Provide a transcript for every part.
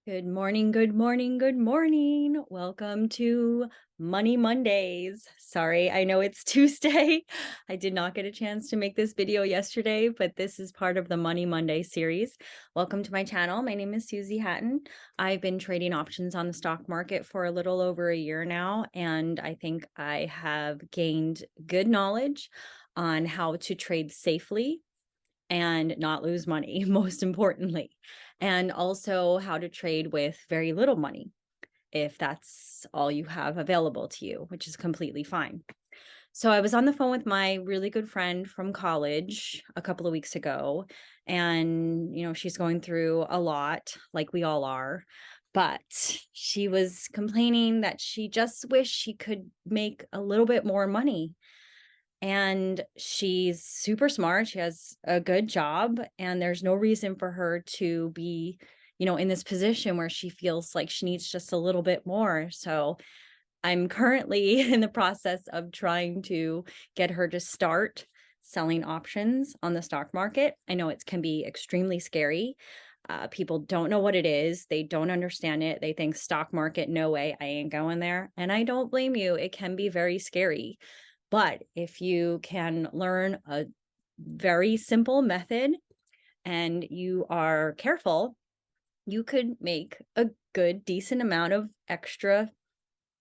Good morning, good morning, good morning. Welcome to Money Mondays. Sorry, I know it's Tuesday. I did not get a chance to make this video yesterday, but this is part of the Money Monday series. Welcome to my channel. My name is Susie Hatton. I've been trading options on the stock market for a little over a year now, and I think I have gained good knowledge on how to trade safely and not lose money, most importantly, and also how to trade with very little money if that's all you have available to you, which is completely fine. So I was on the phone with my really good friend from college a couple of weeks ago, and she's going through a lot, like we all are. But she was complaining that she just wished she could make a little bit more money, and she's super smart. She has a good job, and there's no reason for her to be, in this position where she feels like she needs just a little bit more. So I'm currently in the process of trying to get her to start selling options on the stock market. I know it can be extremely scary. People don't know what it is. They don't understand it. They think stock market, no way, I ain't going there. And I don't blame you. It can be very scary. But if you can learn a very simple method and you are careful, you could make a good, decent amount of extra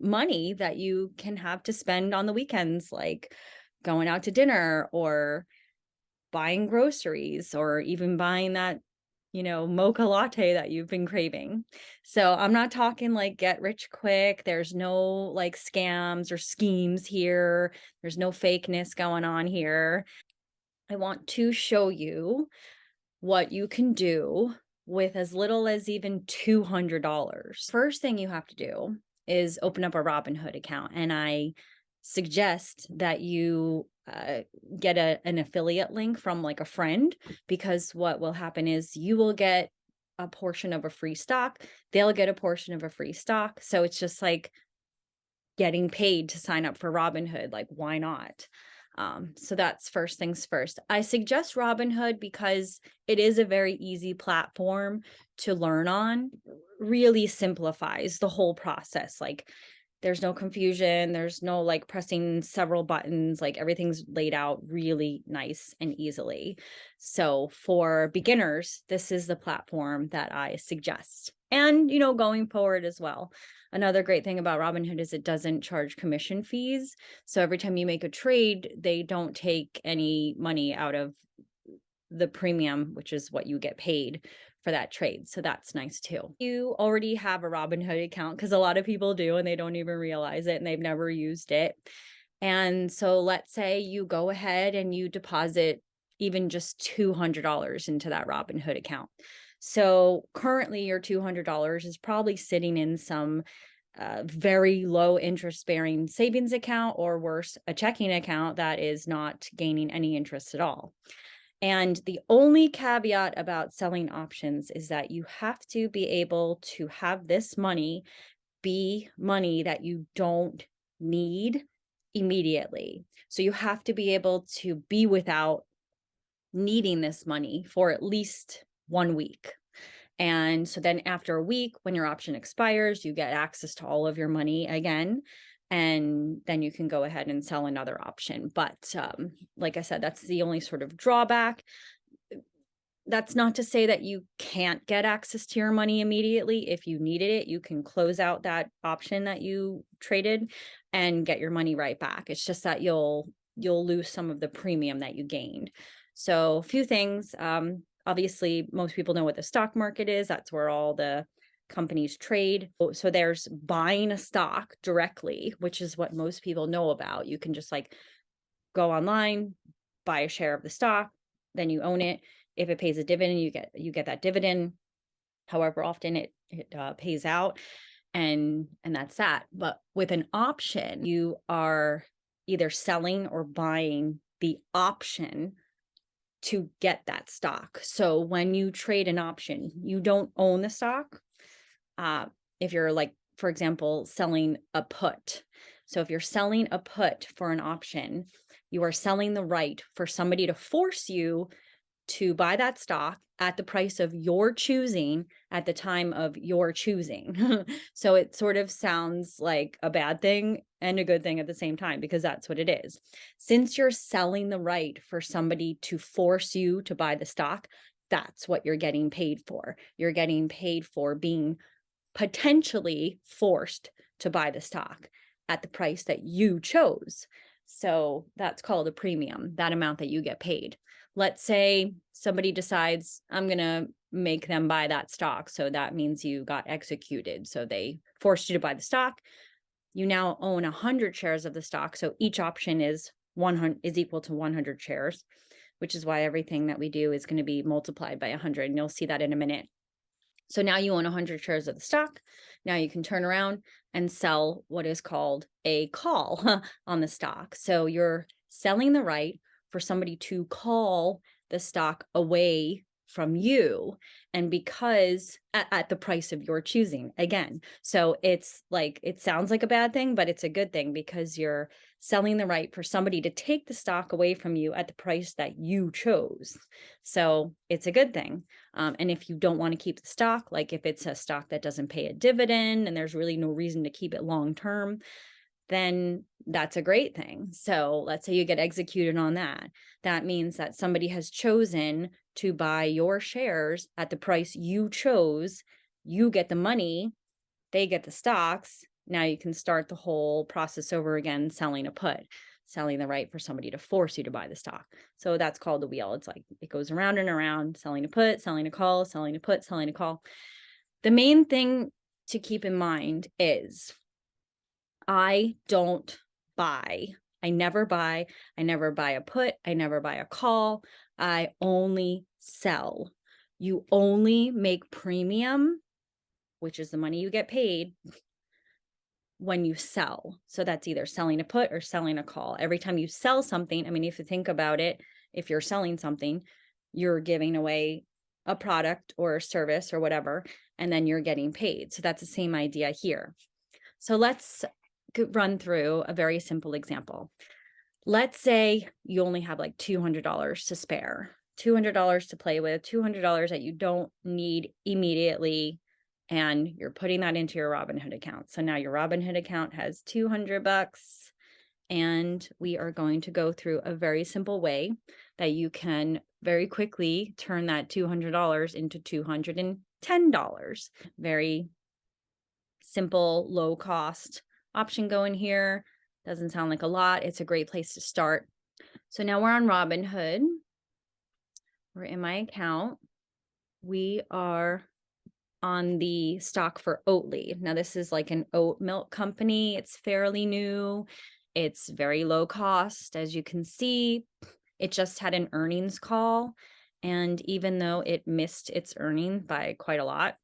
money that you can have to spend on the weekends, like going out to dinner or buying groceries or even buying that mocha latte that you've been craving. So I'm not talking like get rich quick. There's no like scams or schemes here. There's no fakeness going on here. I want to show you what you can do with as little as even $200. First thing you have to do is open up a Robinhood account. And I suggest that you get an affiliate link from like a friend, because what will happen is you will get a portion of a free stock. They'll get a portion of a free stock. So it's just like getting paid to sign up for Robinhood. Like, why not? So that's first things first. I suggest Robinhood because it is a very easy platform to learn on. Really simplifies the whole process. Like, there's no confusion. There's no like pressing several buttons. Like, everything's laid out really nice and easily. So for beginners, this is the platform that I suggest. And, going forward as well. Another great thing about Robinhood is it doesn't charge commission fees. So every time you make a trade, they don't take any money out of the premium, which is what you get paid for that trade. So that's nice too. You already have a Robinhood account, because a lot of people do and they don't even realize it and they've never used it. And so let's say you go ahead and you deposit even just $200 into that Robinhood account. So currently your $200 is probably sitting in some very low interest bearing savings account, or worse, a checking account that is not gaining any interest at all. And the only caveat about selling options is that you have to be able to have this money be money that you don't need immediately. So you have to be able to be without needing this money for at least 1 week. And so then after a week, when your option expires, you get access to all of your money again. And then you can go ahead and sell another option. But like I said, that's the only sort of drawback. That's not to say that you can't get access to your money immediately. If you needed it, you can close out that option that you traded and get your money right back. It's just that you'll lose some of the premium that you gained. So a few things. Obviously, most people know what the stock market is. That's where all the companies trade. So there's buying a stock directly, which is what most people know about. You can just like go online, buy a share of the stock, then you own it. If it pays a dividend, you get that dividend, however often it pays out, and that's that. But with an option, you are either selling or buying the option to get that stock. So when you trade an option, you don't own the stock. If you're like, for example, selling a put. So if you're selling a put for an option, you are selling the right for somebody to force you to buy that stock at the price of your choosing at the time of your choosing. So it sort of sounds like a bad thing and a good thing at the same time, because that's what it is. Since you're selling the right for somebody to force you to buy the stock, that's what you're getting paid for. You're getting paid for being potentially forced to buy the stock at the price that you chose. So that's called a premium, that amount that you get paid. Let's say somebody decides, I'm going to make them buy that stock. So that means you got executed. So they forced you to buy the stock. You now own 100 shares of the stock. So each option is 100 is equal to 100 shares, which is why everything that we do is going to be multiplied by 100. And you'll see that in a minute. So now you own 100 shares of the stock. Now you can turn around and sell what is called a call on the stock. So you're selling the right for somebody to call the stock away from you, and because at the price of your choosing again. So it's like, it sounds like a bad thing, but it's a good thing, because you're selling the right for somebody to take the stock away from you at the price that you chose. So it's a good thing. And if you don't want to keep the stock, like if it's a stock that doesn't pay a dividend and there's really no reason to keep it long term, then that's a great thing. So let's say you get executed on that. That means that somebody has chosen to buy your shares at the price you chose. You get the money, they get the stocks. Now you can start the whole process over again, selling a put, selling the right for somebody to force you to buy the stock. So that's called the wheel. It's like it goes around and around, selling a put, selling a call, selling a put, selling a call. The main thing to keep in mind is I don't buy. I never buy. I never buy a put. I never buy a call. I only sell. You only make premium, which is the money you get paid, when you sell. So that's either selling a put or selling a call. Every time you sell something, I mean, if you think about it, if you're selling something, you're giving away a product or a service or whatever, and then you're getting paid. So that's the same idea here. So let's run through a very simple example. Let's say you only have like $200 to spare, $200 to play with, $200 that you don't need immediately, and you're putting that into your Robinhood account. So now your Robinhood account has $200, and we are going to go through a very simple way that you can very quickly turn that $200 into $210. Very simple, low cost option going here. Doesn't sound like a lot. It's a great place to start. So now we're on Robinhood. We're in my account. We are on the stock for Oatly. Now this is like an oat milk company. It's fairly new. It's very low cost. As you can see, it just had an earnings call. And even though it missed its earning by quite a lot,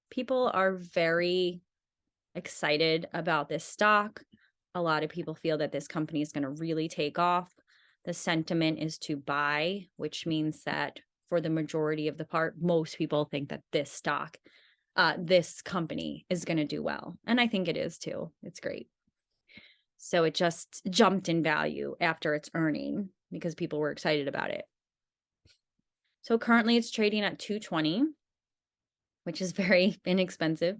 people are very excited about this stock. A lot of people feel that this company is going to really take off. The sentiment is to buy, which means that for the majority of the part, most people think that this stock, this company is going to do well. And I think it is too. It's great. So it just jumped in value after its earning because people were excited about it. So currently it's trading at 220, which is very inexpensive.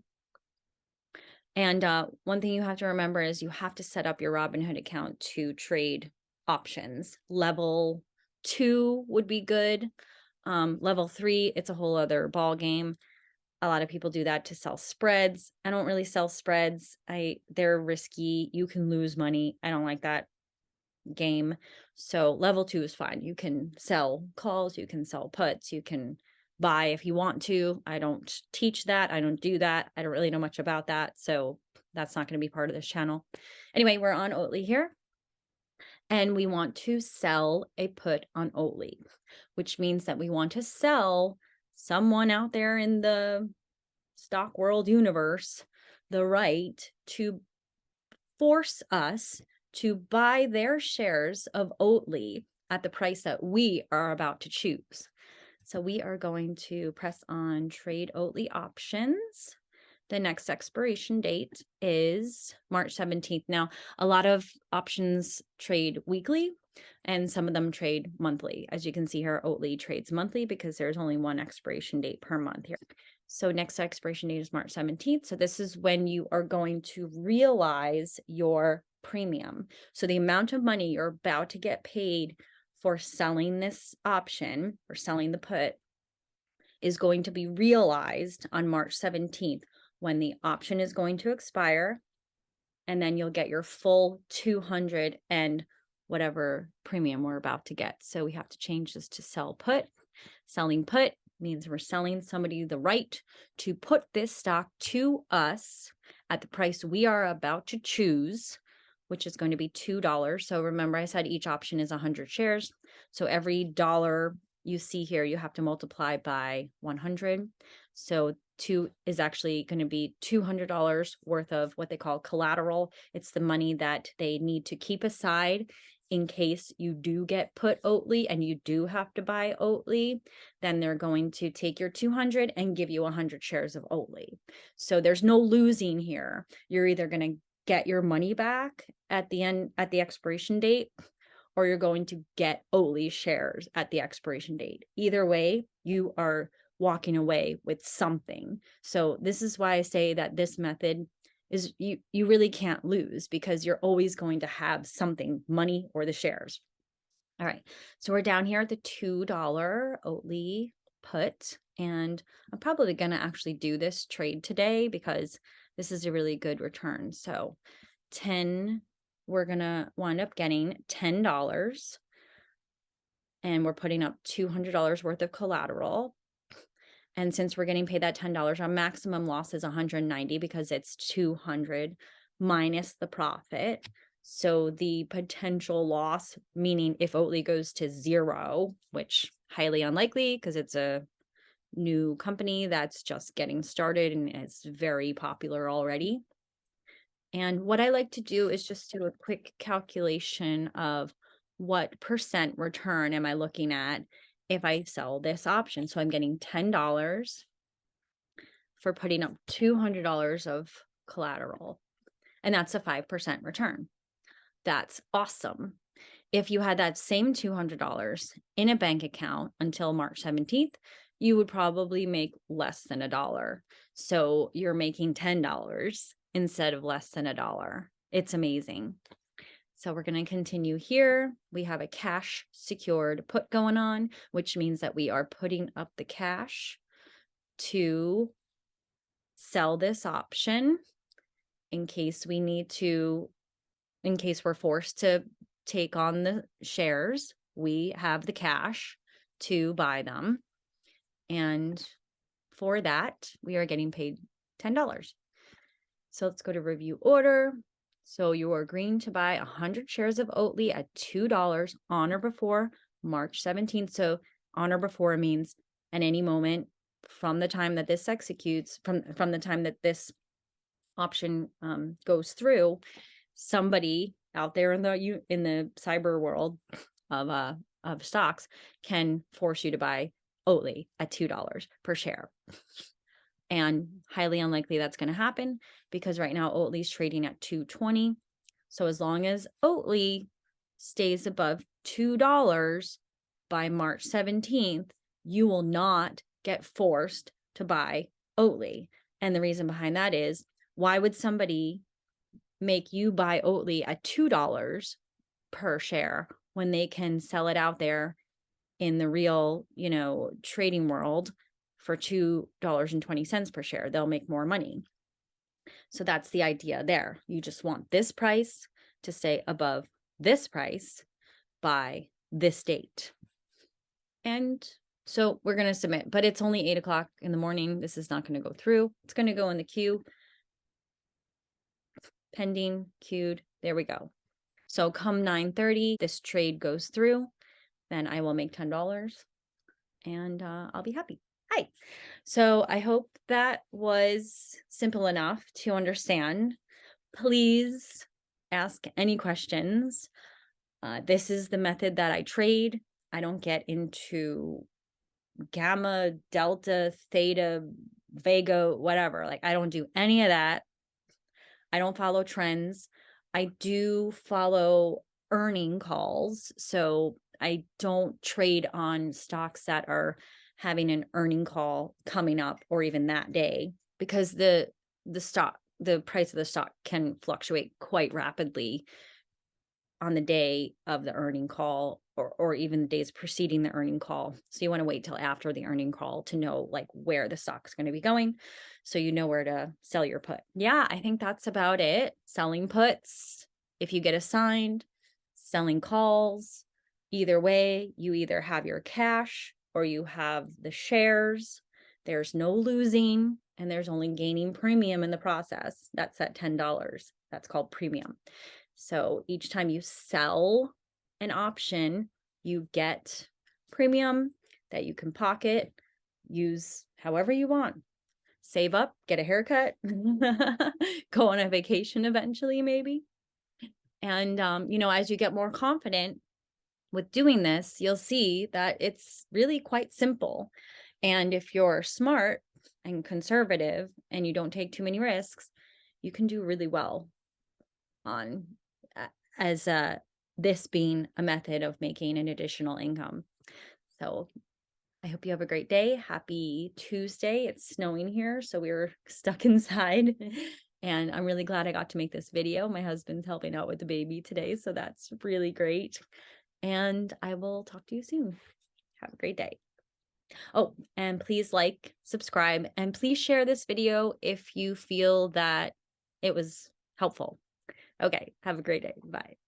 And one thing you have to remember is you have to set up your Robinhood account to trade options. Level 2 would be good. Level 3, it's a whole other ball game. A lot of people do that to sell spreads. I don't really sell spreads. They're risky. You can lose money. I don't like that game. So level 2 is fine. You can sell calls, you can sell puts, you can buy if you want to. I don't teach that. I don't do that. I don't really know much about that. So that's not going to be part of this channel. Anyway, we're on Oatly here. And we want to sell a put on Oatly, which means that we want to sell someone out there in the stock world universe the right to force us to buy their shares of Oatly at the price that we are about to choose. So we are going to press on trade Oatly options The next expiration date is March 17th. Now, a lot of options trade weekly and some of them trade monthly. As you can see here, Oatly trades monthly because there's only one expiration date per month here. So next expiration date is March 17th. So this is when you are going to realize your premium. So the amount of money you're about to get paid for selling this option or selling the put is going to be realized on March 17th when the option is going to expire, and then you'll get your full 200 and whatever premium we're about to get. So we have to change this to sell put. Selling put means we're selling somebody the right to put this stock to us at the price we are about to choose, which is going to be $2. So remember, I said each option is 100 shares. So every dollar you see here, you have to multiply by 100. So 2 is actually going to be $200 worth of what they call collateral. It's the money that they need to keep aside in case you do get put Oatly and you do have to buy Oatly. Then they're going to take your 200 and give you 100 shares of Oatly. So there's no losing here. You're either going to get your money back at the end, at the expiration date, or you're going to get Oatly shares at the expiration date. Either way, you are walking away with something. So this is why I say that this method is you really can't lose, because you're always going to have something, money or the shares. All right, so we're down here at the $2 Oatly put, and I'm probably going to actually do this trade today because this is a really good return. So 10, we're going to wind up getting $10, and we're putting up $200 worth of collateral. And since we're getting paid that $10, our maximum loss is 190 because it's 200 minus the profit. So the potential loss, meaning if Oatly goes to 0, which highly unlikely because it's a new company that's just getting started and it's very popular already. And what I like to do is just do a quick calculation of what percent return am I looking at if I sell this option. So I'm getting $10 for putting up $200 of collateral, and that's a 5% return. That's awesome. If you had that same $200 in a bank account until March 17th, you would probably make less than $1. So you're making $10 instead of less than $1. It's amazing. So we're going to continue here. We have a cash secured put going on, which means that we are putting up the cash to sell this option in case we need to, in case we're forced to take on the shares. We have the cash to buy them. And for that, we are getting paid $10. So let's go to review order. So you are agreeing to buy 100 shares of Oatly at $2 on or before March 17th. So on or before means at any moment from the time that this executes, from the time that this option goes through, somebody out there in the cyber world of stocks can force you to buy Oatly at $2 per share. And highly unlikely that's going to happen because right now Oatly's trading at $2.20. So as long as Oatly stays above $2 by March 17th, you will not get forced to buy Oatly. And the reason behind that is, why would somebody make you buy Oatly at $2 per share when they can sell it out there in the real, trading world for $2.20 per share? They'll make more money. So that's the idea there. You just want this price to stay above this price by this date. And so we're going to submit, but it's only 8 o'clock in the morning. This is not going to go through. It's going to go in the queue. Pending, queued. There we go. So come 9:30, this trade goes through. Then I will make $10 and I'll be happy. Hi. So I hope that was simple enough to understand. Please ask any questions. This is the method that I trade. I don't get into gamma, delta, theta, Vago, whatever. Like, I don't do any of that. I don't follow trends. I do follow earning calls. So I don't trade on stocks that are having an earning call coming up or even that day, because the price of the stock can fluctuate quite rapidly on the day of the earning call, or even the days preceding the earning call. So you want to wait till after the earning call to know like where the stock's going to be going, so you know where to sell your put. Yeah, I think that's about it. Selling puts, if you get assigned, selling calls. Either way, you either have your cash or you have the shares. There's no losing, and there's only gaining premium in the process. That's at $10. That's called premium. So each time you sell an option, you get premium that you can pocket, use however you want. Save up, get a haircut, go on a vacation eventually, maybe. And, as you get more confident with doing this, you'll see that it's really quite simple. And if you're smart and conservative and you don't take too many risks, you can do really well on as this being a method of making an additional income. So I hope you have a great day. Happy Tuesday. It's snowing here, so we were stuck inside. And I'm really glad I got to make this video. My husband's helping out with the baby today, so that's really great. And I will talk to you soon. Have a great day. Oh, and please like, subscribe, and please share this video if you feel that it was helpful. Okay, have a great day. Bye.